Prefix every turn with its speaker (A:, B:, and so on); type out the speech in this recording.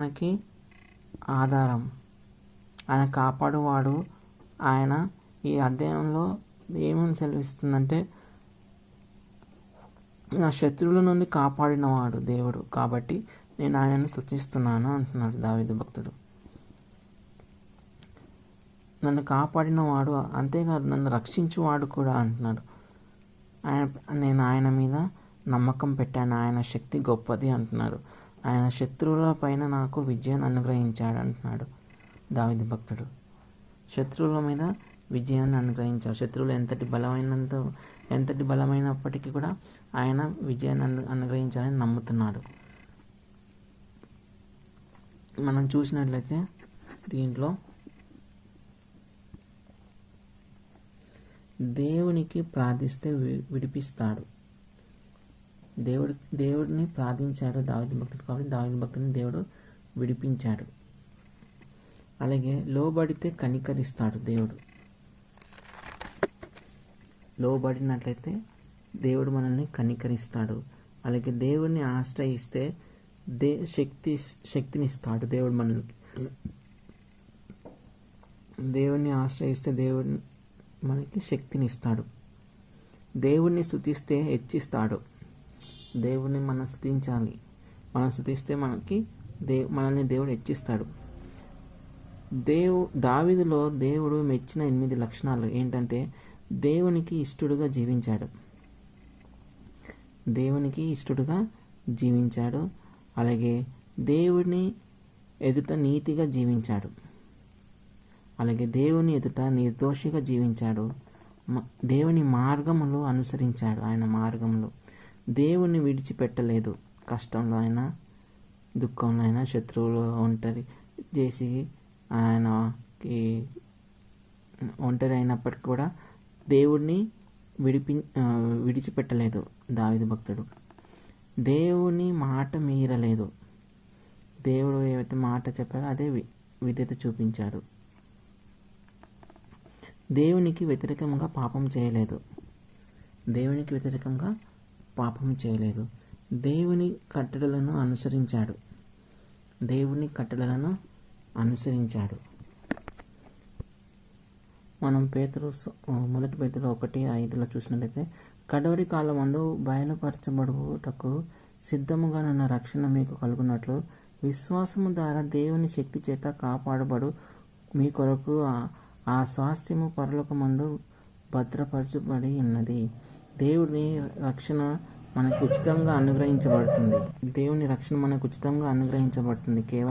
A: మనకి ఆధారం, ఆయన కాపాడువాడు. ఆయన ఈ అధ్యాయంలో ఏమని సెలవిస్తుందంటే, నా శత్రువుల నుండి కాపాడినవాడు దేవుడు, కాబట్టి నేను ఆయనను స్తుతిస్తున్నాను అంటున్నాడు దావీదు భక్తుడు. నన్ను కాపాడినవాడు, అంతేకాదు నన్ను రక్షించువాడు కూడా అంటున్నాడు. నేను ఆయన మీద నమ్మకం పెట్టాను, ఆయన శక్తి గొప్పది అంటున్నాడు. ఆయన శత్రువుల పైన నాకు విజయాన్ని అనుగ్రహించాడు అంటున్నాడు దావీదు భక్తుడు. శత్రువుల మీద విజయాన్ని అనుగ్రహించాడు. శత్రువులు ఎంతటి బలమైనప్పటికీ కూడా ఆయన విజయాన్ని అనుగ్రహించాలని నమ్ముతున్నాడు. మనం చూసినట్లయితే దీంట్లో దేవునికి ప్రార్థిస్తే విడిపిస్తాడు. దేవుడిని ప్రార్థించాడు దావీదు భక్తుడు, కాబట్టి దావీదు భక్తుడిని దేవుడు విడిపించాడు. అలాగే లోబడితే కనికరిస్తాడు దేవుడు. లోబడినట్లయితే దేవుడు మనల్ని కనికరిస్తాడు. అలాగే దేవుడిని ఆశ్రయిస్తే శక్తినిస్తాడు దేవుడు మనకి. దేవుడిని ఆశ్రయిస్తే దేవుడు మనకి శక్తినిస్తాడు. దేవుడిని స్తుతిస్తే హెచ్చిస్తాడు. దేవుడిని మనం స్తుతించాలి. మనం స్తుతిస్తే మనల్ని దేవుడు హెచ్చిస్తాడు. దావీదులో దేవుడు మెచ్చిన 8 లక్షణాలు ఏంటంటే, దేవునికి ఇష్టడుగా జీవించాడు. దేవునికి ఇష్టడుగా జీవించాడు. అలాగే దేవుని ఎదుట నీతిగా జీవించాడు. అలాగే దేవుని ఎదుట నిర్దోషిగా జీవించాడు. దేవుని మార్గములు అనుసరించాడు. ఆయన మార్గంలో దేవుని విడిచిపెట్టలేదు. కష్టంలో అయినా దుఃఖంలో అయినా శత్రువులు ఒంటరి చేసి ఆయనకి ఒంటరి అయినప్పటికీ కూడా దేవుడిని విడిచిపెట్టలేదు దావీదు భక్తుడు. దేవుని మాట మీరలేదు. దేవుడు ఏవైతే మాట చెప్పారో అదే విధేయత చూపించాడు. దేవునికి వ్యతిరేకంగా పాపం చేయలేదు. దేవుని కట్టడలను అనుసరించాడు. మనం మొదటి పేతురు 1:5 చూసినట్లయితే, కడవరి కాలమందు బయలుపరచబడుటకు సిద్ధముగా ఉన్న రక్షణ మీకు కలుగునట్లు విశ్వాసము ద్వారా దేవుని శక్తి చేత కాపాడబడు మీ కొరకు ఆ స్వాస్థ్యము పరలోకమందు భద్రపరచబడి ఉన్నది. దేవుని రక్షణ మనకు ఉచితంగా అనుగ్రహించబడుతుంది. కేవలం